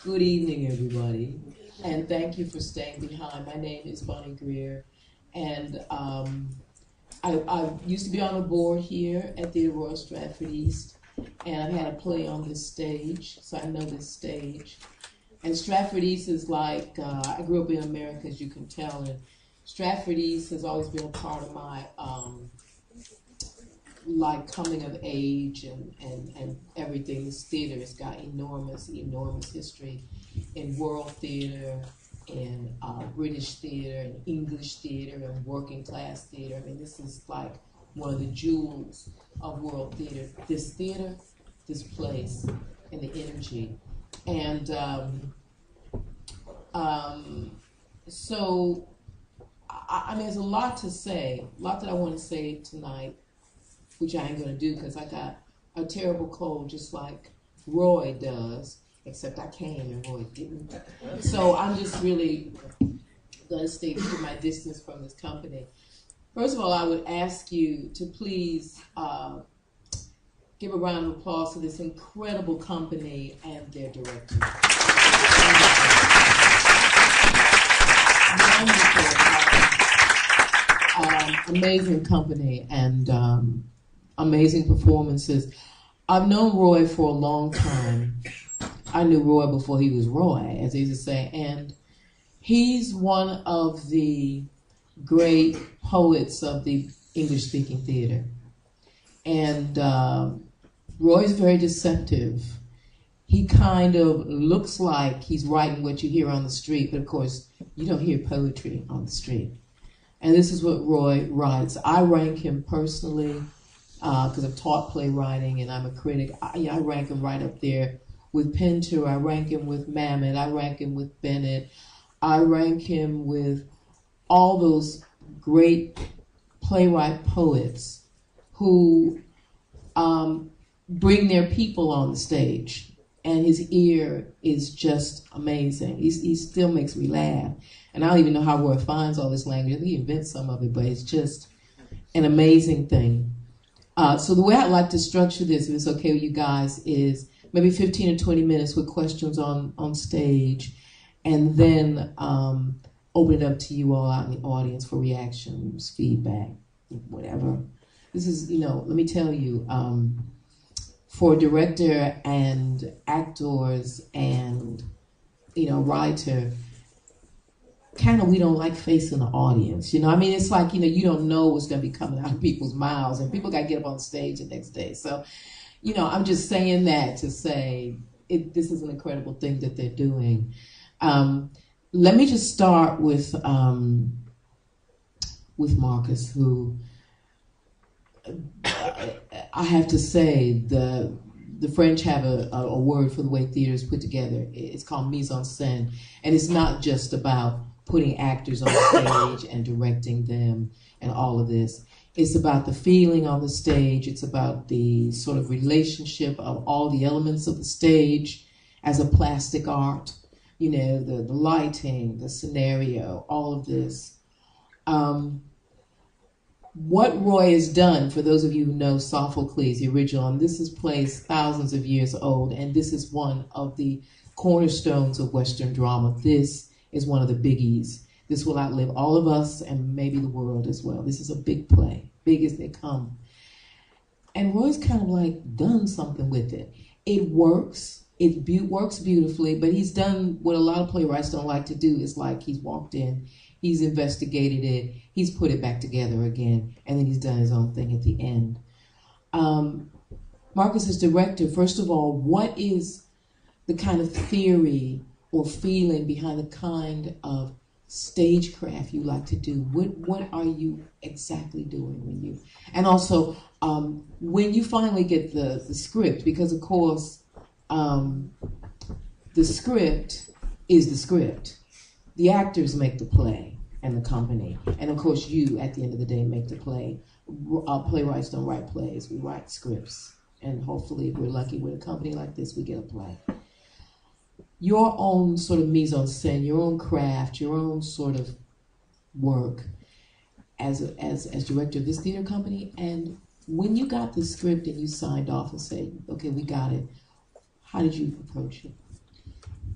Good evening, everybody, and thank you for staying behind. My name is Bonnie Greer, and I used to be on the board here at the Royal Stratford East, and I've had a play on this stage, so I know this stage. And Stratford East is like, I grew up in America, as you can tell, and Stratford East has always been a part of my like coming of age and everything. This theater has got enormous history in world theater, in British theater, and English theater, and working class theater. I mean, this is like one of the jewels of world theater. This theater, this place, and the energy. And so, I mean, there's a lot to say, a lot that I want to say tonight, which I ain't going to do because I got a terrible cold just like Roy does, except I came and Roy didn't. So I'm just really going to stay to my distance from this company. First of all, I would ask you to please give a round of applause to this incredible company and their director. Wonderful, amazing company and amazing performances. I've known Roy for a long time. I knew Roy before he was Roy, as they used to say, and he's one of the great poets of the English-speaking theater. And Roy's very deceptive. He kind of looks like he's writing what you hear on the street, but of course, you don't hear poetry on the street. And this is what Roy writes. I rank him personally, because I've taught playwriting and I'm a critic. I rank him right up there with Pinter. I rank him with Mamet. I rank him with Bennett. I rank him with all those great playwright poets who bring their people on the stage. And his ear is just amazing. He still makes me laugh. And I don't even know how Roy finds all this language. I think he invents some of it, but it's just an amazing thing. So the way I'd like to structure this, if it's okay with you guys, is maybe 15 or 20 minutes with questions on stage, and then open it up to you all out in the audience for reactions, feedback, whatever. This is, let me tell you, for a director and actors and, writer, kind of we don't like facing the audience, I mean, it's like, you don't know what's going to be coming out of people's mouths, and people got to get up on stage the next day. So, I'm just saying that to say this is an incredible thing that they're doing. Let me just start with Marcus, who I have to say the French have a word for the way theater is put together. It's called mise en scène, and it's not just about putting actors on stage and directing them and all of this. It's about the feeling on the stage. It's about the sort of relationship of all the elements of the stage as a plastic art, the lighting, the scenario, all of this. What Roy has done, for those of you who know Sophocles, the original, and this is plays thousands of years old, and this is one of the cornerstones of Western drama. This is one of the biggies. This will outlive all of us and maybe the world as well. This is a big play, big as they come. And Roy's kind of like done something with it. It works. It works beautifully, but he's done what a lot of playwrights don't like to do. It's like he's walked in, he's investigated it, he's put it back together again, and then he's done his own thing at the end. Marcus, as director, first of all, what is the kind of theory or feeling behind the kind of stagecraft you like to do? What are you exactly doing when you, and also when you finally get the script, because of course the script is the script. The actors make the play and the company, and of course you at the end of the day make the play. Playwrights don't write plays, we write scripts, and hopefully if we're lucky with a company like this we get a play. Your own sort of mise en scène, your own craft, your own sort of work as director of this theater company, and when you got the script and you signed off and said, okay, we got it, how did you approach it?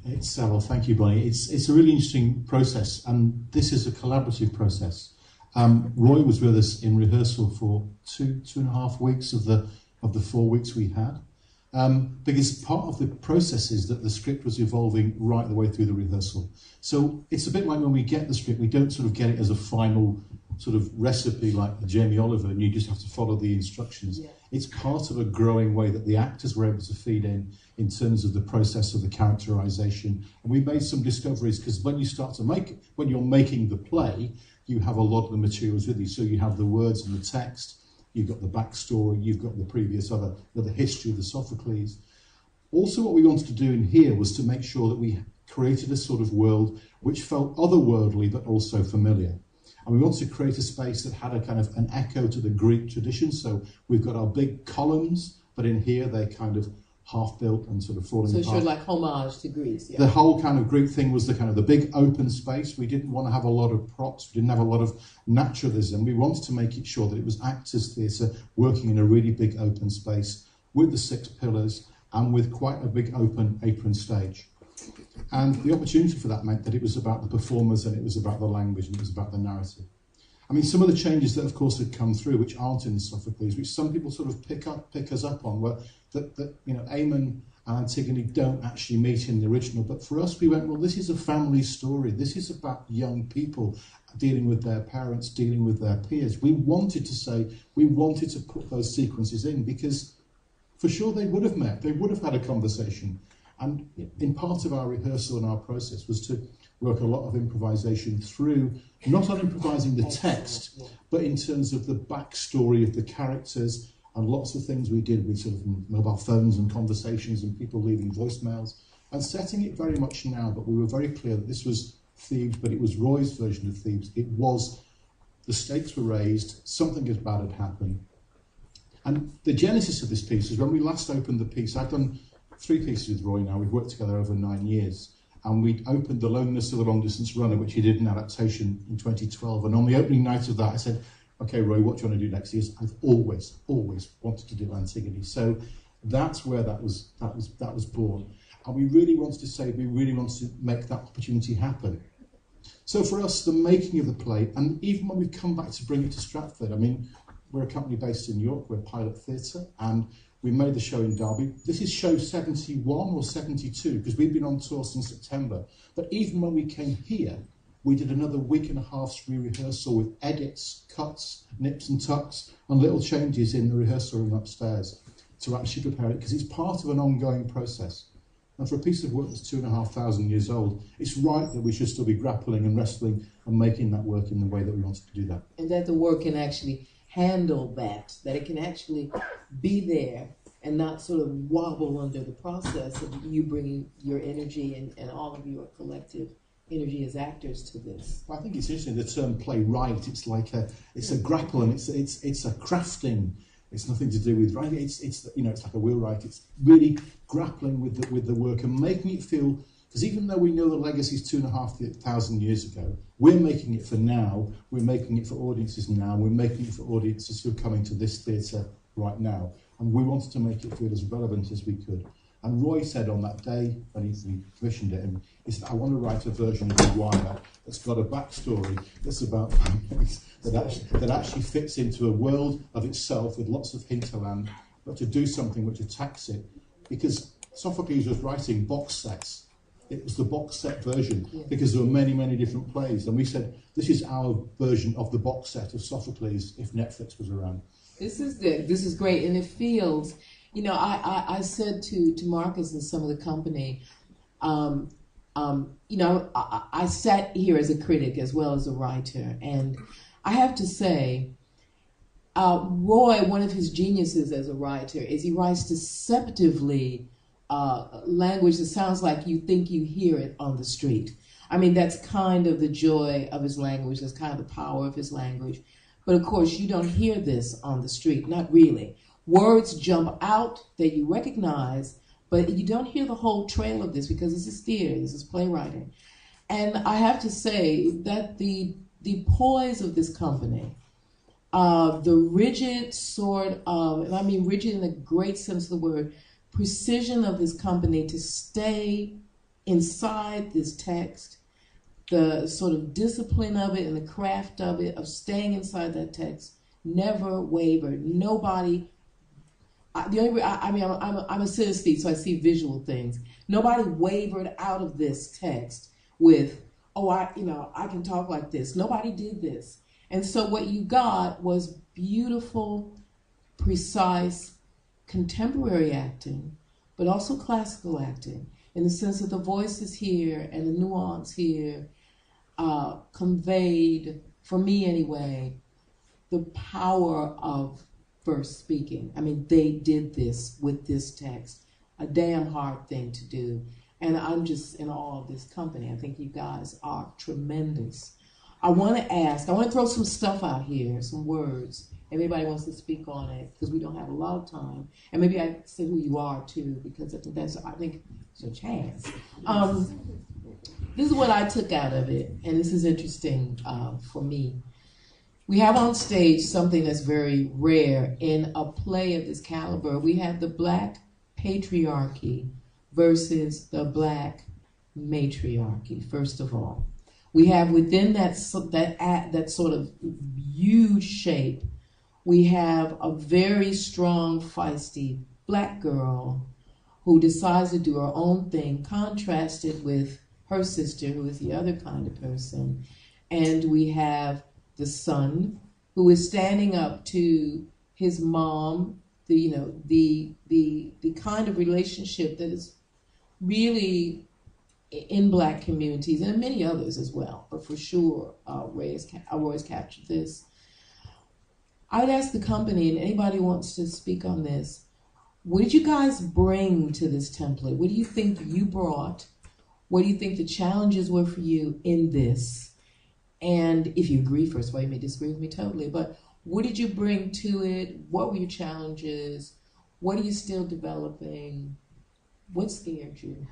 Well, thank you, Bonnie. It's a really interesting process, and this is a collaborative process. Roy was with us in rehearsal for two and a half weeks of the 4 weeks we had, because part of the process is that the script was evolving right the way through the rehearsal. So it's a bit like when we get the script, we don't sort of get it as a final sort of recipe like the Jamie Oliver, and you just have to follow the instructions. Yeah. It's part of a growing way that the actors were able to feed in terms of the process of the characterization. And we made some discoveries, because when you're making the play, you have a lot of the materials with you. So you have the words and the text, you've got the backstory, you've got the previous the history of the Sophocles. Also, what we wanted to do in here was to make sure that we created a sort of world which felt otherworldly but also familiar. And we wanted to create a space that had a kind of an echo to the Greek tradition. So we've got our big columns, but in here they're kind of half-built and sort of falling apart. So it's like homage to Greece. Yeah. The whole kind of Greek thing was the kind of the big open space. We didn't want to have a lot of props. We didn't have a lot of naturalism. We wanted to make it sure that it was actors' theatre working in a really big open space with the 6 pillars and with quite a big open apron stage. And the opportunity for that meant that it was about the performers, and it was about the language, and it was about the narrative. I mean, some of the changes that, of course, had come through, which aren't in the Sophocles, which some people sort of pick us up on, were that Aemon and Antigone don't actually meet in the original. But for us, we went, well, this is a family story. This is about young people dealing with their parents, dealing with their peers. We wanted to put those sequences in, because for sure they would have met, they would have had a conversation. And in part of our rehearsal and our process was to work a lot of improvisation through, not on improvising the text, but in terms of the backstory of the characters, and lots of things we did with sort of mobile phones and conversations and people leaving voicemails, and setting it very much now, but we were very clear that this was Thebes, but it was Roy's version of Thebes. It was, the stakes were raised, something as bad had happened. And the genesis of this piece is when we last opened the piece. I've done 3 pieces with Roy now. We've worked together over 9 years. And we opened The Loneliness of the Long Distance Runner, which he did an adaptation in 2012. And on the opening night of that, I said, okay, Roy, what do you want to do next? He goes, I've always wanted to do Antigone. So that's where that was born. And we really wanted to make that opportunity happen. So for us, the making of the play, and even when we come back to bring it to Stratford, I mean, we're a company based in York, we're Pilot Theatre, and we made the show in Derby. This is show 71 or 72, because we've been on tour since September. But even when we came here, we did another week and a half's re-rehearsal with edits, cuts, nips and tucks, and little changes in the rehearsal room upstairs to actually prepare it, because it's part of an ongoing process. And for a piece of work that's 2,500 years old, it's right that we should still be grappling and wrestling and making that work in the way that we wanted to do that. And that the work can actually handle that it can actually be there and not sort of wobble under the process of you bringing your energy and all of your collective energy as actors to this. Well, I think it's interesting, the term playwright, it's like a grapple, and it's a crafting. It's nothing to do with writing. It's like a wheelwright. It's really grappling with the work and making it feel, because even though we know the legacy is 2,500 years ago, we're making it for now, we're making it for audiences now, we're making it for audiences who are coming to this theatre right now. And we wanted to make it feel as relevant as we could. And Roy said on that day, when he commissioned it, he said, I want to write a version of The Wire that's got a backstory that's about families, that actually fits into a world of itself with lots of hinterland, but to do something which attacks it. Because Sophocles was writing box sets. It was the box set version, because there were many, many different plays. And we said, this is our version of the box set of Sophocles if Netflix was around. This is great, and it feels, I said to Marcus and some of the company, I sat here as a critic as well as a writer, and I have to say, Roy, one of his geniuses as a writer is he writes deceptively language that sounds like you think you hear it on the street. I mean, that's kind of the joy of his language, that's kind of the power of his language. But of course, you don't hear this on the street, not really. Words jump out that you recognize, but you don't hear the whole trail of this, because this is theater, this is playwriting. And I have to say that the poise of this company, the rigid sort of, and I mean rigid in a great sense of the word, precision of this company to stay inside this text, the sort of discipline of it and the craft of it, of staying inside that text, never wavered. Nobody, I'm a synesthete, so I see visual things. Nobody wavered out of this text with, oh, I can talk like this. Nobody did this. And so what you got was beautiful, precise, contemporary acting, but also classical acting, in the sense that the voices here and the nuance here conveyed, for me anyway, the power of verse speaking. I mean, they did this with this text, a damn hard thing to do. And I'm just in awe of this company. I think you guys are tremendous. I want to throw some stuff out here, some words. Everybody wants to speak on it because we don't have a lot of time. And maybe I say who you are too, because I think it's your chance. This is what I took out of it, and this is interesting for me. We have on stage something that's very rare in a play of this caliber. We have the Black patriarchy versus the Black matriarchy, first of all. We have within that sort of huge shape, we have a very strong, feisty Black girl who decides to do her own thing, contrasted with her sister, who is the other kind of person. And we have the son who is standing up to his mom, the kind of relationship that is really in Black communities and many others as well, but for sure, Roy's captured this. I would ask the company, and anybody who wants to speak on this, what did you guys bring to this template? What do you think you brought? What do you think the challenges were for you in this? And if you agree, first of all, you may disagree with me totally, but what did you bring to it? What were your challenges? What are you still developing? What scared you?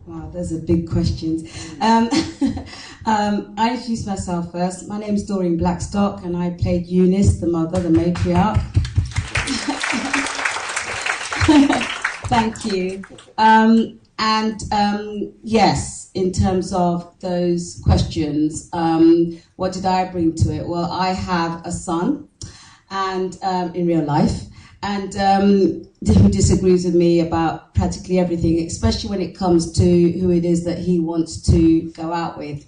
Wow, those are big questions. I introduced myself first. My name is Doreen Blackstock, and I played Eunice, the mother, the matriarch. Thank you. Yes, in terms of those questions, what did I bring to it? Well, I have a son, and in real life, and who disagrees with me about practically everything, especially when it comes to who it is that he wants to go out with.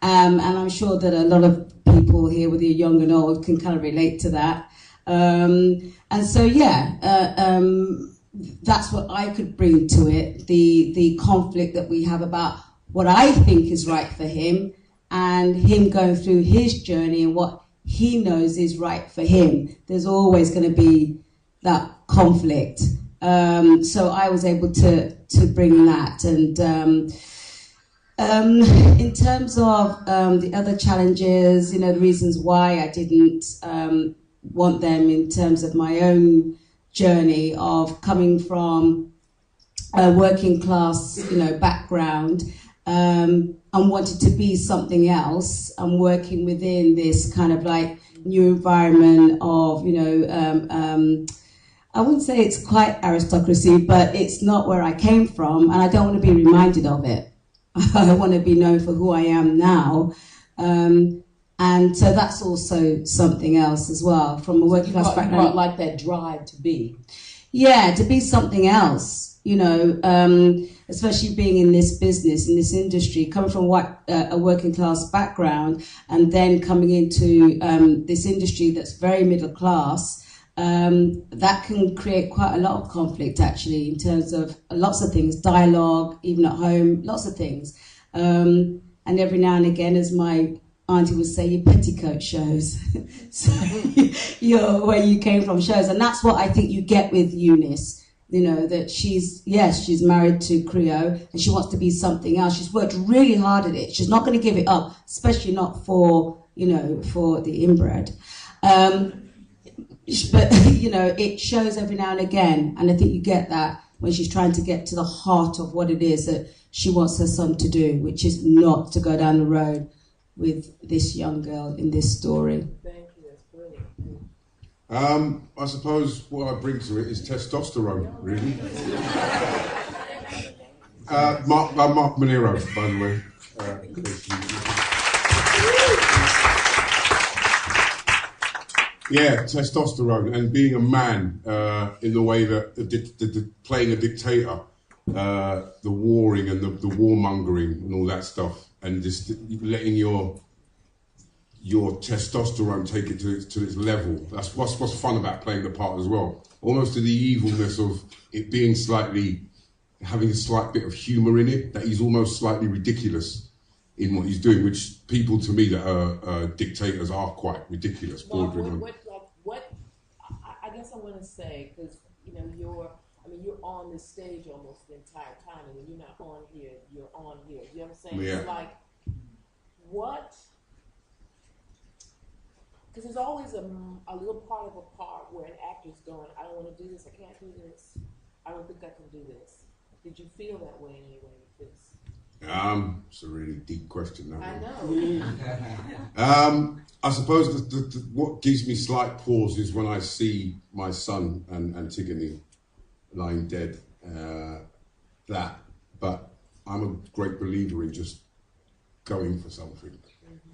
And I'm sure that a lot of people here, whether you're young and old, can kind of relate to that. That's what I could bring to it, the conflict that we have about what I think is right for him and him going through his journey and what he knows is right for him. There's always going to be that conflict. So I was able to bring that. And in terms of the other challenges, the reasons why I didn't want them in terms of my own journey of coming from a working class, background, and wanted to be something else, and working within this kind of like new environment of, I wouldn't say it's quite aristocracy, but it's not where I came from, and I don't want to be reminded of it. I want to be known for who I am now. And so that's also something else as well, from a working class background. You brought like that drive to be. Yeah, to be something else, especially being in this business, in this industry, coming from a working class background, and then coming into this industry that's very middle class. That can create quite a lot of conflict, actually, in terms of lots of things, dialogue, even at home, lots of things. And every now and again, as my auntie would say, your petticoat shows. So where you came from shows. And that's what I think you get with Eunice, that she's married to Creo and she wants to be something else. She's worked really hard at it. She's not going to give it up, especially not for the inbred. But, it shows every now and again. And I think you get that when she's trying to get to the heart of what it is that she wants her son to do, which is not to go down the road with this young girl in this story. Thank you, that's brilliant. I suppose what I bring to it is testosterone, really. Mark Monero, by the way. Yeah, testosterone and being a man in the way that playing a dictator, the warring and the warmongering and all that stuff, and just letting your testosterone take it to its level. That's what's fun about playing the part as well. Almost to the evilness of it being having a slight bit of humour in it, that he's almost slightly ridiculous in what he's doing, which people to me that are dictators are quite ridiculous. Well, I guess I want to say, because you're on this stage almost the entire time, and when you're not on here, you're on here. You know what I'm saying? Yeah. It's like, what? Because there's always a little part of a part where an actor's going, I don't want to do this, I can't do this, I don't think I can do this. Did you feel that way in any way with this? It's a really deep question. That I one. know. I suppose what gives me slight pause is when I see my son and Antigone lying dead. But I'm a great believer in just going for something.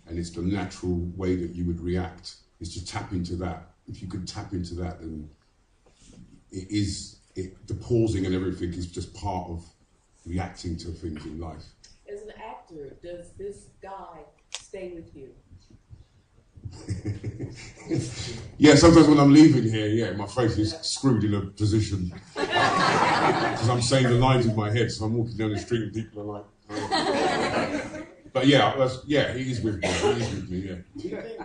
And it's the natural way that you would react, is to tap into that. If you could tap into that, then the pausing and everything is just part of reacting to things in life. As an actor, does this guy stay with you? Yeah, sometimes when I'm leaving here, my face is screwed in a position because I'm saying the lines in my head, so I'm walking down the street and people are like, But he is with me. He is with me, yeah. Do you think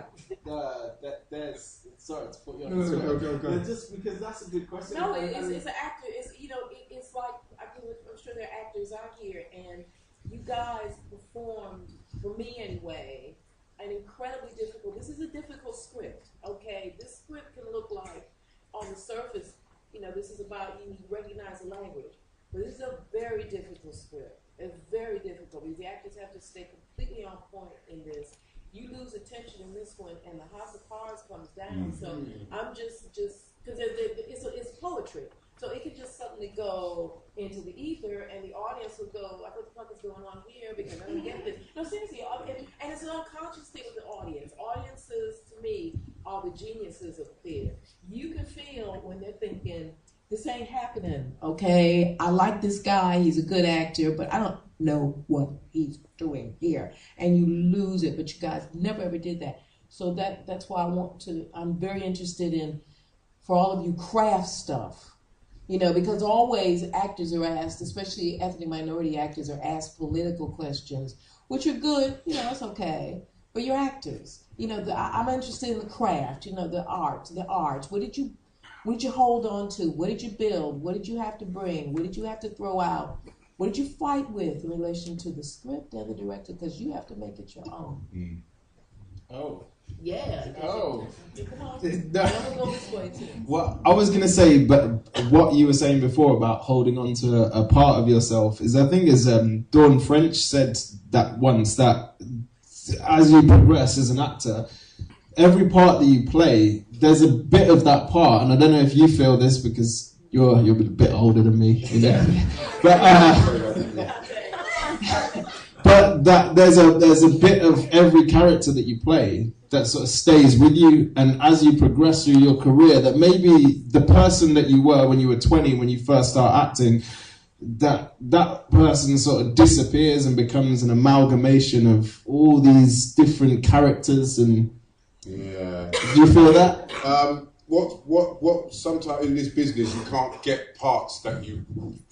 that there's... Sorry to put you on the spot. Go. Just because that's a good question. No, it's an actor. It's like, I'm sure there are actors out here, and you guys performed, for me anyway, an incredibly difficult... This is a difficult script, okay? This script can look like, on the surface, this is about you recognize the language. But this is a very difficult script. It's very difficult because the actors have to stay completely on point in this. You lose attention in this one, and the house of cards comes down. So I'm just because it's poetry, so it could just suddenly go into the ether, and the audience will go like, "What the fuck is going on here?" Because I don't get this. No, seriously, and it's an unconscious thing with the audience. Audiences, to me, are the geniuses of theater. You can feel when they're thinking, this ain't happening, okay? I like this guy, he's a good actor, but I don't know what he's doing here. And you lose it, but you guys never ever did that. So that's why I'm very interested in, for all of you, craft stuff. Because always actors are asked, especially ethnic minority actors are asked political questions, which are good, it's okay. But you're actors. I'm interested in the craft, the art. What did you hold on to? What did you build? What did you have to bring? What did you have to throw out? What did you fight with in relation to the script and the director? Because you have to make it your own. Oh. Yeah. Oh. Come on. I'm going to go this way, too. Well, I was going to say, but what you were saying before about holding on to a part of yourself is, I think, as Dawn French said that once, that as you progress as an actor, every part that you play, there's a bit of that part, and I don't know if you feel this because you're a bit older than me, but that there's a bit of every character that you play that sort of stays with you, and as you progress through your career, that maybe the person that you were when you were 20, when you first start acting, that person sort of disappears and becomes an amalgamation of all these different characters. And yeah, do you feel that? What sometimes in this business you can't get parts that you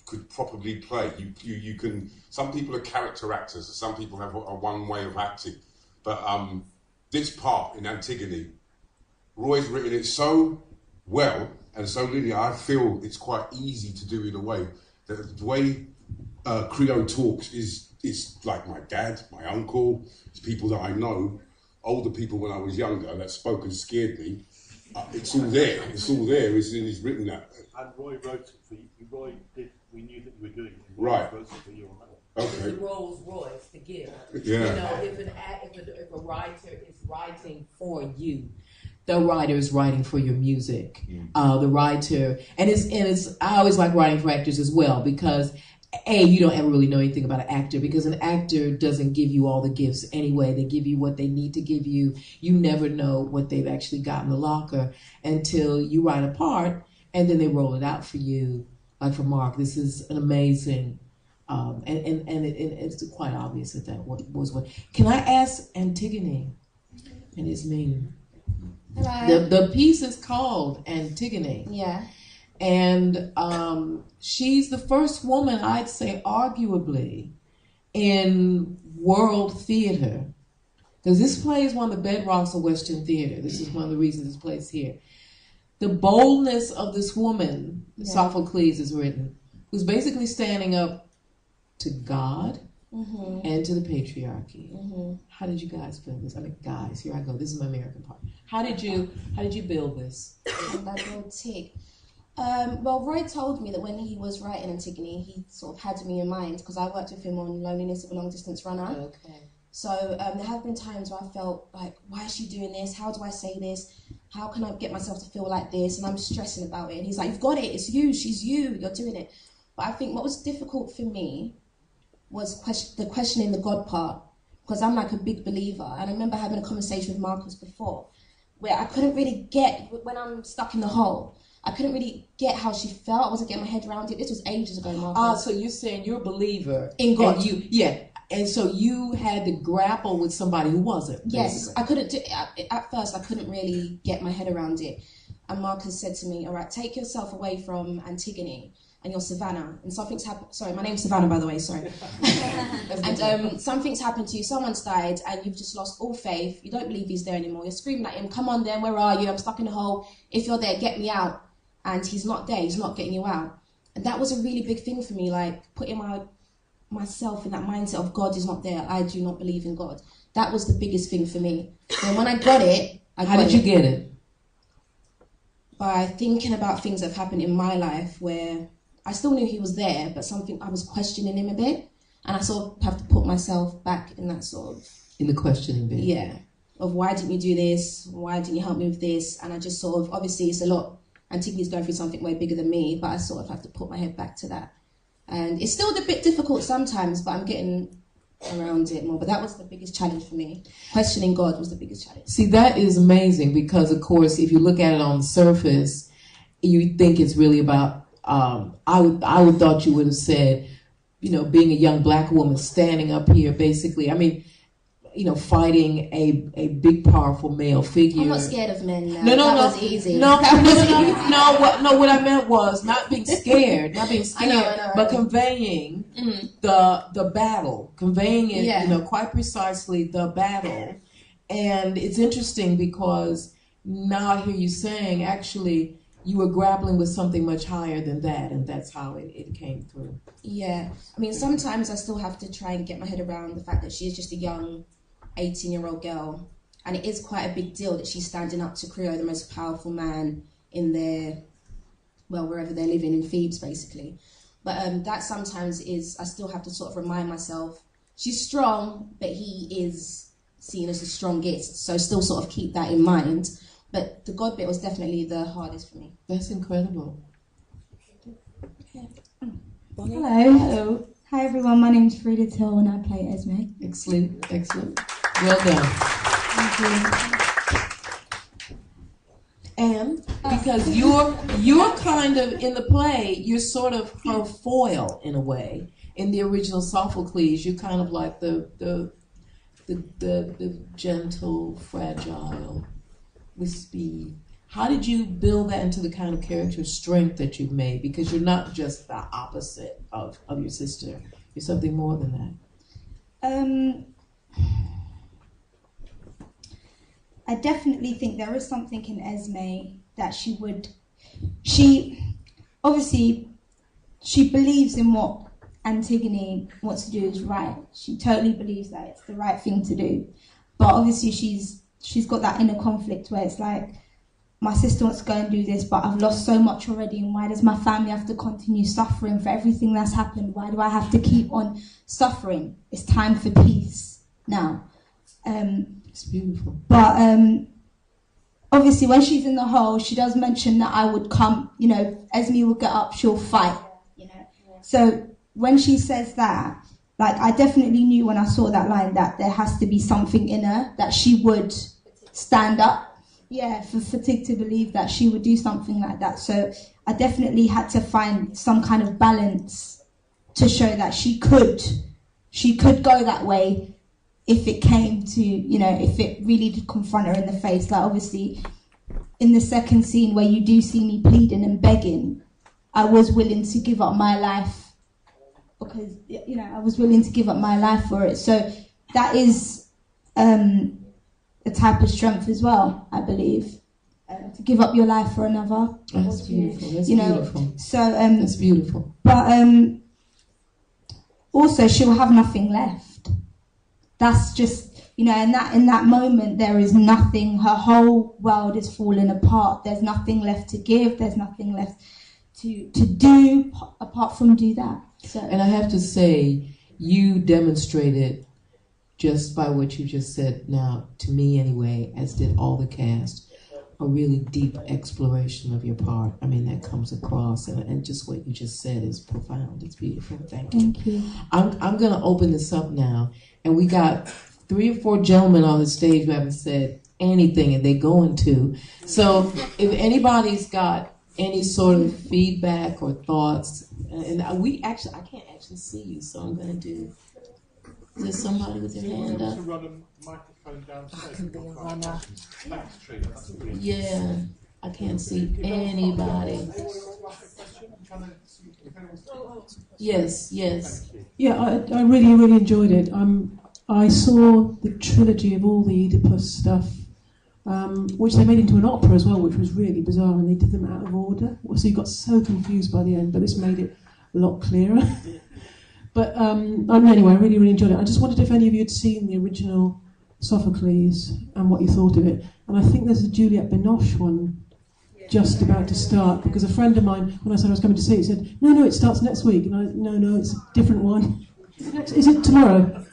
could properly play. You can. Some people are character actors, and some people have a one way of acting. But this part in Antigone, Roy's written it so well and so linear. I feel it's quite easy to do in a way. The way Creole talks is like my dad, my uncle, it's people that I know, older people when I was younger that spoke and scared me. It's all there. It's all there. He's written that. And Roy wrote it for you. We knew that you were doing it. Right. Wrote it for you on that. Okay. The Rolls Royce to give. Yeah. If a writer is writing for you, the writer is writing for your music. The writer, and it's I always like writing for actors as well, because you don't ever really know anything about an actor, because an actor doesn't give you all the gifts anyway. They give you what they need to give you. You never know what they've actually got in the locker until you write a part, and then they roll it out for you. Like for Mark, this is an amazing, and it's quite obvious that was what. Can I ask Antigone and Esme? Hello. The piece is called Antigone. Yeah. And she's the first woman, I'd say, arguably, in world theater. Because this play is one of the bedrocks of Western theater. This is one of the reasons this play's here. The boldness of this woman, Sophocles is written, who's basically standing up to God and to the patriarchy. How did you guys build this? I mean, guys, here I go. This is my American part. How did you build this? Well, Roy told me that when he was writing Antigone, he sort of had me in mind, because I worked with him on Loneliness of a Long Distance Runner. Okay. So there have been times where I felt like, why is she doing this? How do I say this? How can I get myself to feel like this? And I'm stressing about it. And he's like, you've got it. It's you. She's you. You're doing it. But I think what was difficult for me was the questioning the God part, because I'm like a big believer. And I remember having a conversation with Marcus before where I couldn't really get, when I'm stuck in the hole, I couldn't really get how she felt. I wasn't getting my head around it. This was ages ago, Marcus. So you're saying you're a believer in God. And so you had to grapple with somebody who wasn't. Yes, basically. I couldn't at first I couldn't really get my head around it. And Marcus said to me, all right, take yourself away from Antigone and your Savannah. And something's happened. Sorry, my name's Savannah, by the way, sorry. And something's happened to you. Someone's died and you've just lost all faith. You don't believe he's there anymore. You're screaming at him, come on then, where are you? I'm stuck in a hole. If you're there, get me out. And he's not there, he's not getting you out. And that was a really big thing for me, like putting myself in that mindset of God is not there, I do not believe in God. That was the biggest thing for me. And when I got it, How did you get it? By thinking about things that have happened in my life where I still knew he was there, but something I was questioning him a bit. And I sort of have to put myself back in that sort of... In the questioning bit. Yeah. Of why didn't you do this? Why didn't you help me with this? And I just sort of, obviously it's a lot. Antigone's going through something way bigger than me, but I sort of have to put my head back to that. And it's still a bit difficult sometimes, but I'm getting around it more. But that was the biggest challenge for me. Questioning God was the biggest challenge. See, that is amazing because, of course, if you look at it on the surface, you think it's really about, I would thought you would have said, you know, being a young black woman standing up here, basically. I mean, you know, fighting a big, powerful male figure. I'm not scared of men now. No, that was easy. No, what I meant was not being scared, I know. But conveying the battle, conveying it, you know, quite precisely the battle. And it's interesting because now I hear you saying, actually, you were grappling with something much higher than that, and that's how it came through. Yeah. I mean, sometimes I still have to try and get my head around the fact that she is just a young 18-year-old girl, and it is quite a big deal that she's standing up to Creole, the most powerful man in their, well, wherever they're living in Thebes, basically. But that sometimes is, I still have to sort of remind myself, she's strong, but he is seen as the strongest, so still sort of keep that in mind. But the God bit was definitely the hardest for me. That's incredible. Bonnie? Hello. Hi everyone, my name's Frida Till and I play Esme. Excellent. Well done. Thank you. And because you're kind of in the play, you're sort of her foil in a way. In the original Sophocles, you're kind of like the gentle, fragile, wispy. How did you build that into the kind of character strength that you've made? Because you're not just the opposite of your sister. You're something more than that. I definitely think there is something in Esme that she believes in what Antigone wants to do is right. She totally believes that it's the right thing to do. But obviously she's got that inner conflict where it's like, my sister wants to go and do this, but I've lost so much already, and why does my family have to continue suffering for everything that's happened? Why do I have to keep on suffering? It's time for peace now. It's beautiful. But obviously when she's in the hole, she does mention that I would come, you know, Esme will get up, she'll fight, you know. So when she says that, like, I definitely knew when I saw that line that there has to be something in her, that she would stand up. Yeah, for Tig to believe that she would do something like that. So I definitely had to find some kind of balance to show that she could go that way if it came to, you know, if it really did confront her in the face. Like, obviously, in the second scene where you do see me pleading and begging, I was willing to give up my life because, you know, I was willing to give up my life for it. So that is a type of strength as well, I believe. To give up your life for another. That's beautiful. That's beautiful. So that's beautiful. But also, she'll have nothing left. That's just, you know, in that moment, there is nothing. Her whole world is falling apart. There's nothing left to give. There's nothing left to do apart from do that. So. And I have to say, you demonstrated just by what you just said now, to me anyway, as did all the cast, a really deep exploration of your part. I mean, that comes across, and just what you just said is profound. It's beautiful. Thank you. Thank you. I'm going to open this up now, and we got 3 or 4 gentlemen on the stage who haven't said anything, and they're going to. So if anybody's got any sort of feedback or thoughts, and I can't actually see you, so I'm going to do. Is there somebody with their hand up? To run a microphone downstairs. I can be a runner. Thanks, Trina. Yeah, I can't see anybody. Yes. Yeah, I really, really enjoyed it. I saw the trilogy of all the Oedipus stuff, which they made into an opera as well, which was really bizarre, and they did them out of order. So you got so confused by the end, but this made it a lot clearer. But anyway, I really, really enjoyed it. I just wondered if any of you had seen the original Sophocles and what you thought of it. And I think there's a Juliette Binoche one just about to start, because a friend of mine, when I said I was coming to see it, said, no, it starts next week. And no, it's a different one. Is it tomorrow?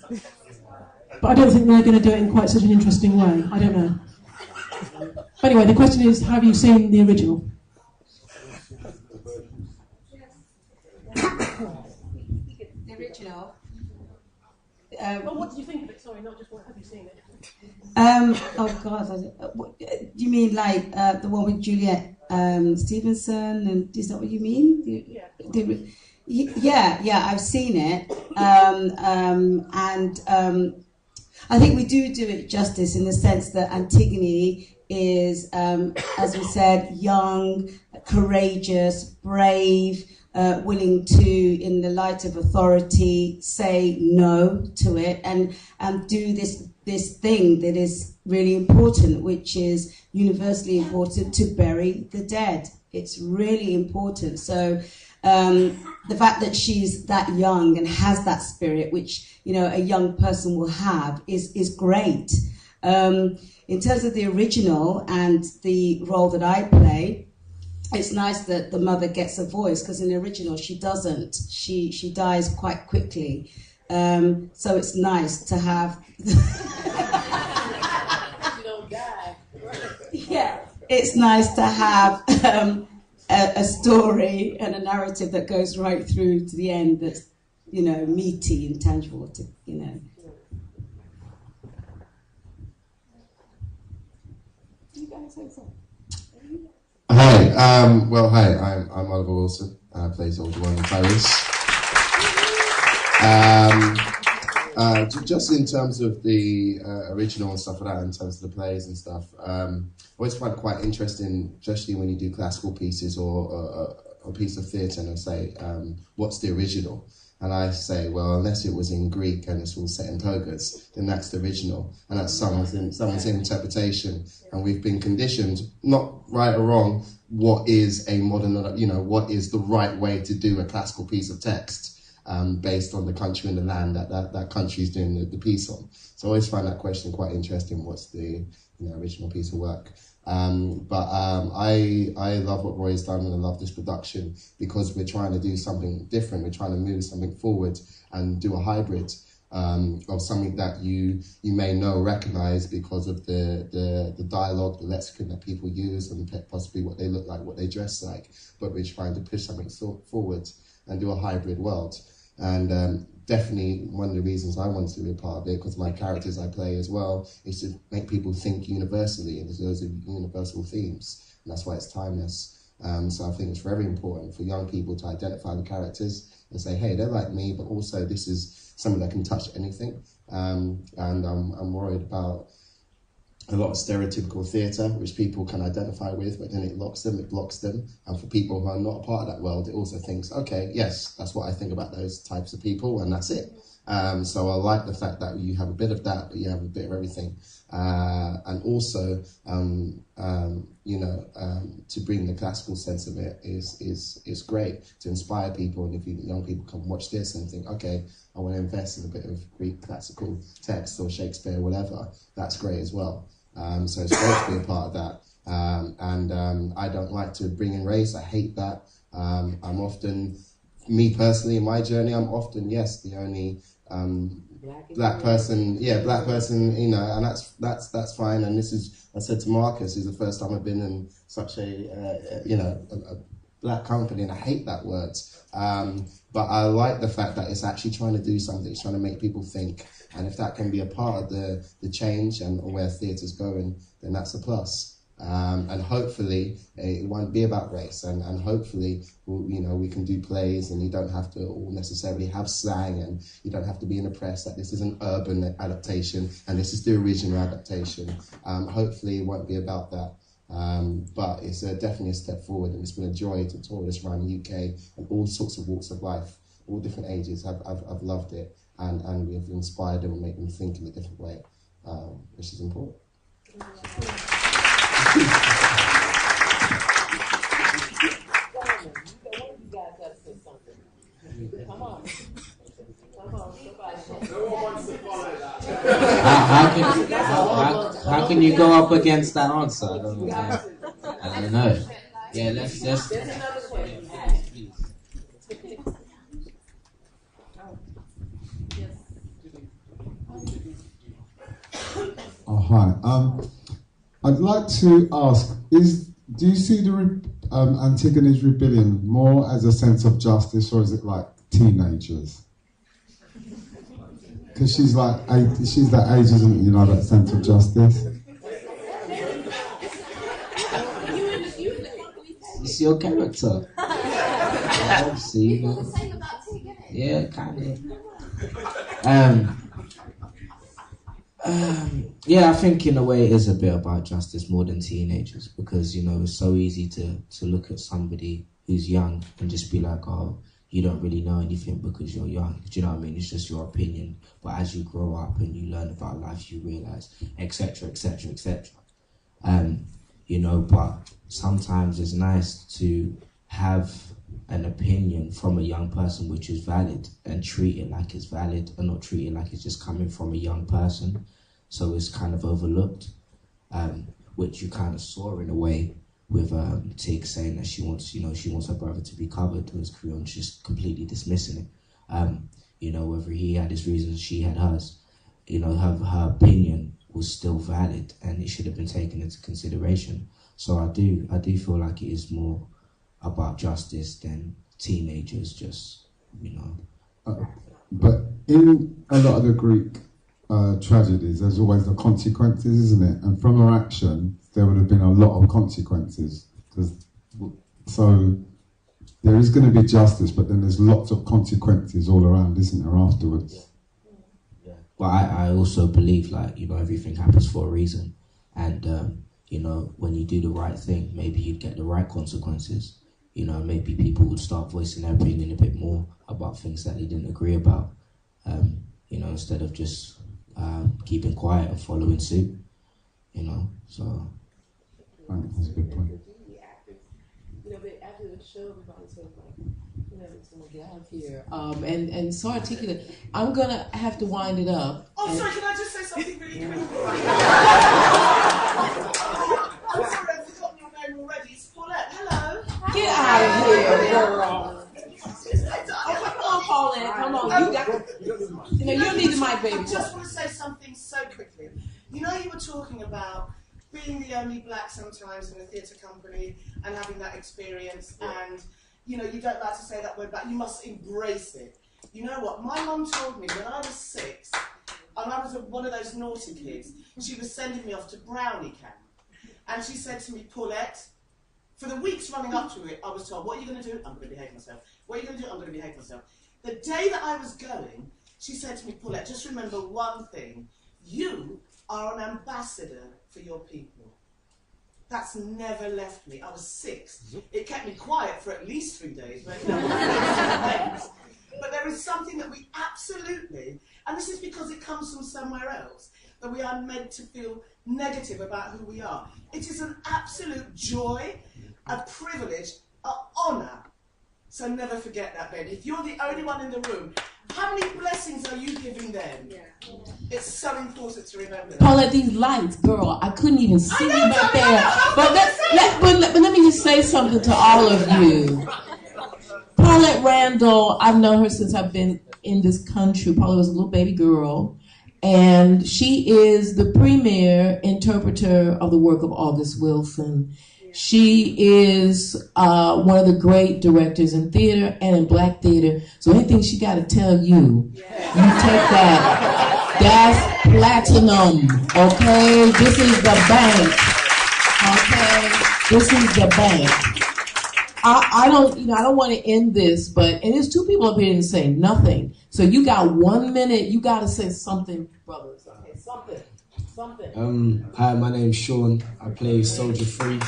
But I don't think they're going to do it in quite such an interesting way. I don't know. But anyway, the question is, have you seen the original? The original. Well, what did you think of it? Sorry, not just what have you seen it? Oh God, you mean like the one with Juliette Stevenson? And is that what you mean? Yeah, I've seen it, and I think we do it justice in the sense that Antigone is, as we said, young, courageous, brave, willing to, in the light of authority, say no to it and do this thing that is really important, which is universally important, to bury the dead. It's really important. So the fact that she's that young and has that spirit, which, you know, a young person will have, is great. In terms of the original and the role that I play, it's nice that the mother gets a voice, because in the original she doesn't. She dies quite quickly. So it's nice to have... Yeah, it's nice to have a story and a narrative that goes right through to the end that's, you know, meaty and tangible, to, you know. You guys say something. Hi, hi, I'm Oliver Wilson. I play Soldier One in Paris. Just in terms of the original and stuff like that, in terms of the plays and stuff, I always find it quite interesting, especially when you do classical pieces or a piece of theatre, and I say, what's the original? And I say, well, unless it was in Greek and it's all set in togas, then that's the original, and that's someone's interpretation. And we've been conditioned, not right or wrong, what is a modern, what is the right way to do a classical piece of text, based on the country and the land that country is doing the piece on. So I always find that question quite interesting. What's the original piece of work? I love what Roy has done, and I love this production because we're trying to do something different. We're trying to move something forward and do a hybrid of something that you may recognize because of the dialogue, the lexicon that people use, and possibly what they look like, what they dress like. But we're trying to push something forward and do a hybrid world. And definitely one of the reasons I wanted to be a part of it, because my characters I play as well, is to make people think universally, and those are universal themes, and that's why it's timeless. So I think it's very important for young people to identify the characters and say, hey, they're like me, but also this is something that can touch anything. And I'm worried about a lot of stereotypical theatre, which people can identify with, but then it blocks them. And for people who are not a part of that world, it also thinks, okay, yes, that's what I think about those types of people, and that's it. So I like the fact that you have a bit of that, but you have a bit of everything. And also, to bring the classical sense of it is great, to inspire people. And if young people come watch this and think, okay, I want to invest in a bit of Greek classical text or Shakespeare, whatever, that's great as well. So it's great to be a part of that. I don't like to bring in race. I hate that. I'm often, me personally, in my journey, I'm often, yes, the only black person, and that's fine. And this is, I said to Marcus, is the first time I've been in such a black company, and I hate that word. But I like the fact that it's actually trying to do something. It's trying to make people think. And if that can be a part of the change and where theatre's going, then that's a plus. And hopefully it won't be about race. And hopefully, we can do plays, and you don't have to all necessarily have slang, and you don't have to be in the press that this is an urban adaptation and this is the original adaptation. Hopefully it won't be about that. But it's definitely a step forward, and it's been a joy to tour this around the UK and all sorts of walks of life, all different ages. I've loved it, and we've inspired them and made them think in a different way, which is important. Come on. How can you go up against that answer? I don't know. Yeah, let's just. There's another question. Oh, hi. I'd like to ask: do you see the Antigone's rebellion more as a sense of justice, or is it like teenagers? Because she's that age, isn't it? That sense of justice. It's your character. See, yeah, kind of. Yeah, I think in a way it is a bit about justice more than teenagers, because it's so easy to look at somebody who's young and just be like, oh, you don't really know anything because you're young. Do you know what I mean? It's just your opinion. But as you grow up and you learn about life, you realise, etc., etc., etc. But sometimes it's nice to have an opinion from a young person which is valid, and treat it like it's valid, and not treat it like it's just coming from a young person. So it's kind of overlooked, which you kind of saw in a way with Tig saying that she wants her brother to be covered as Creon, just completely dismissing it. Whether he had his reasons, she had hers. Her opinion was still valid, and it should have been taken into consideration. So I do feel like it is more about justice than teenagers just, But in a lot of the Greek tragedies, there's always the consequences, isn't it? And from her action, there would have been a lot of consequences. So there is going to be justice, but then there's lots of consequences all around, isn't there, afterwards? Yeah. But I also believe, everything happens for a reason. And, when you do the right thing, maybe you'd get the right consequences. Maybe people would start voicing their opinion a bit more about things that they didn't agree about, instead of just keeping quiet and following suit, so. That's a good point. After the show, everybody said, it's going to get out of here. And so articulate. I'm going to have to wind it up. Oh, sorry, can I just say something really quickly? I'm sorry, I've forgotten your name already. It's Paulette. Hello. Get out of here, girl. Come on, Paulette. Come on. You don't need the mic, baby. I just want to say something so quickly. You were talking about being the only black sometimes in a theatre company and having that experience, and you don't like to say that word, but you must embrace it. You know what? My mum told me when I was 6, and I was one of those naughty kids, she was sending me off to brownie camp. And she said to me, Paulette, for the weeks running up to it, I was told, what are you going to do? I'm going to behave myself. What are you going to do? I'm going to behave myself. The day that I was going, she said to me, Paulette, just remember one thing. You are an ambassador for your people. That's never left me. I was 6. It kept me quiet for at least 3 days. But there is something that we absolutely, and this is because it comes from somewhere else, that we are meant to feel negative about who we are. It is an absolute joy, a privilege, an honour. So never forget that, Ben. If you're the only one in the room, how many blessings are you giving them? Yeah. It's so important to remember that. Paulette, these lights, girl, I couldn't even see you back there. But let me just say something to all of you. Paulette Randall, I've known her since I've been in this country. Paulette was a little baby girl. And she is the premier interpreter of the work of August Wilson. She is one of the great directors in theater and in black theater. So anything she got to tell you, you take that. That's platinum, okay? This is the bank, okay? This is the bank. I don't want to end this, and there's 2 people up here that didn't say nothing. So you got 1 minute. You got to say something, brothers. Okay, something. Hi, my name's Sean. I play Soldier 3.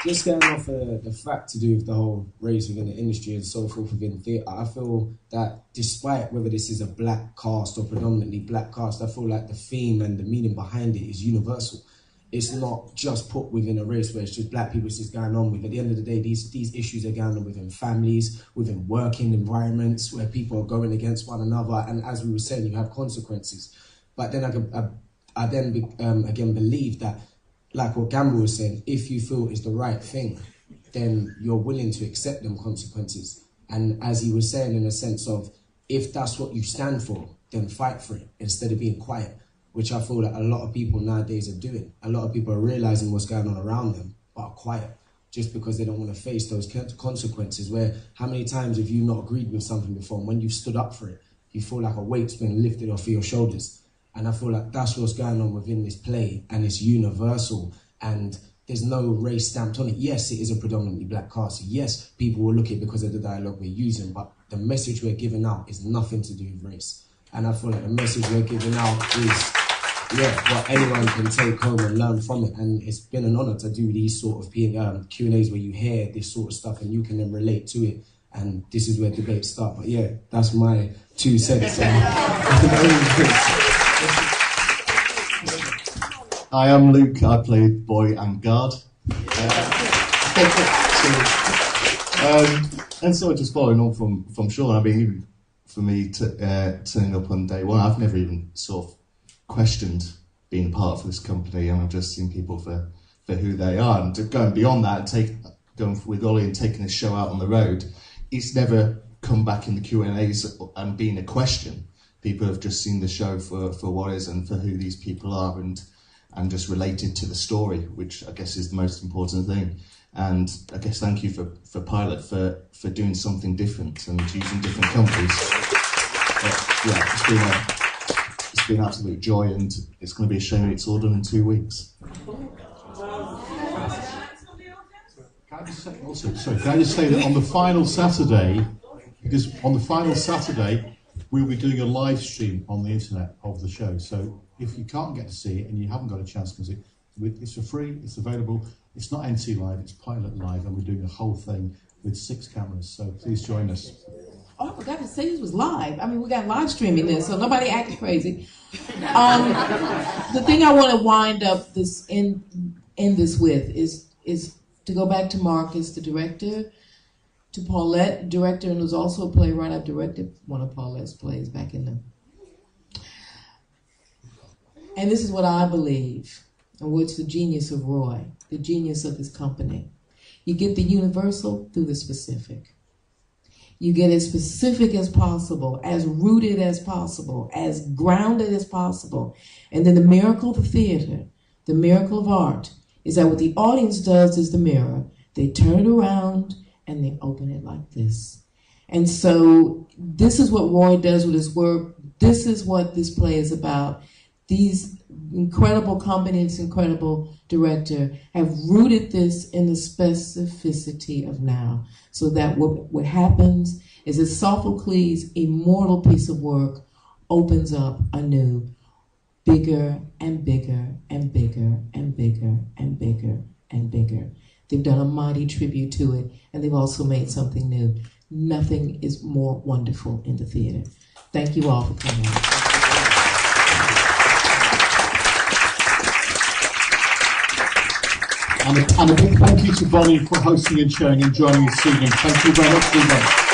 Just going off the fact to do with the whole race within the industry and so forth within theatre, I feel that despite whether this is a black cast or predominantly black cast, I feel like the theme and the meaning behind it is universal. It's not just put within a race where it's just black people it's just going on with. At the end of the day, these issues are going on within families, within working environments where people are going against one another. And as we were saying, you have consequences. But then I again believe that, like what Gamble was saying, if you feel it's the right thing, then you're willing to accept them consequences. And as he was saying, in a sense of, if that's what you stand for, then fight for it instead of being quiet. Which I feel that a lot of people nowadays are doing. A lot of people are realizing what's going on around them, but are quiet, just because they don't want to face those consequences. Where, how many times have you not agreed with something before, and when you've stood up for it, you feel like a weight's been lifted off of your shoulders? And I feel like that's what's going on within this play, and it's universal, and there's no race stamped on it. Yes, it is a predominantly black cast. Yes, people will look at it because of the dialogue we're using, but the message we're giving out is nothing to do with race. And I feel like the message we're giving out is, what anyone can take home and learn from it. And it's been an honour to do these sort of Q&As where you hear this sort of stuff and you can then relate to it. And this is where debates start. But yeah, that's my 2 cents. Hi, I'm Luke. I play boy and guard. And so just following on from Sean, I mean, even for me turning up on day one, I've never even sort of questioned being part of this company, and I've just seen people for who they are. And going beyond that, going with Ollie and taking this show out on the road, it's never come back in the Q&As and been a question. People have just seen the show for what it is and for who these people are, and just related to the story, which I guess is the most important thing. And I guess thank you for Pilot for doing something different and using different companies. But yeah, it's been an absolute joy, and it's going to be a shame it's all done in 2 weeks. Can I just say that on the final Saturday, we'll be doing a live stream on the internet of the show. So if you can't get to see it and you haven't got a chance to see it, it's for free, it's available. It's not NT Live, it's Pilot Live, and we're doing a whole thing with 6 cameras. So please join us. Oh, I forgot to say this was live. I mean, we got live streaming this, so nobody acted crazy. The thing I want to wind up this end this with is to go back to Marcus, the director, to Paulette, director, and who's also a playwright. I've directed one of Paulette's plays back in them. And this is what I believe, and what's the genius of Roy, the genius of this company. You get the universal through the specific. You get as specific as possible, as rooted as possible, as grounded as possible. And then the miracle of the theater, the miracle of art, is that what the audience does is the mirror. They turn it around and they open it like this. And so this is what Roy does with his work. This is what this play is about. These incredible company, this incredible director have rooted this in the specificity of now, so that what happens is that Sophocles' immortal piece of work opens up anew, bigger and bigger and bigger and bigger and bigger and bigger. They've done a mighty tribute to it, and they've also made something new. Nothing is more wonderful in the theater. Thank you all for coming. And a big thank you to Bonnie for hosting and sharing and joining us this evening. Thank you very much, everyone.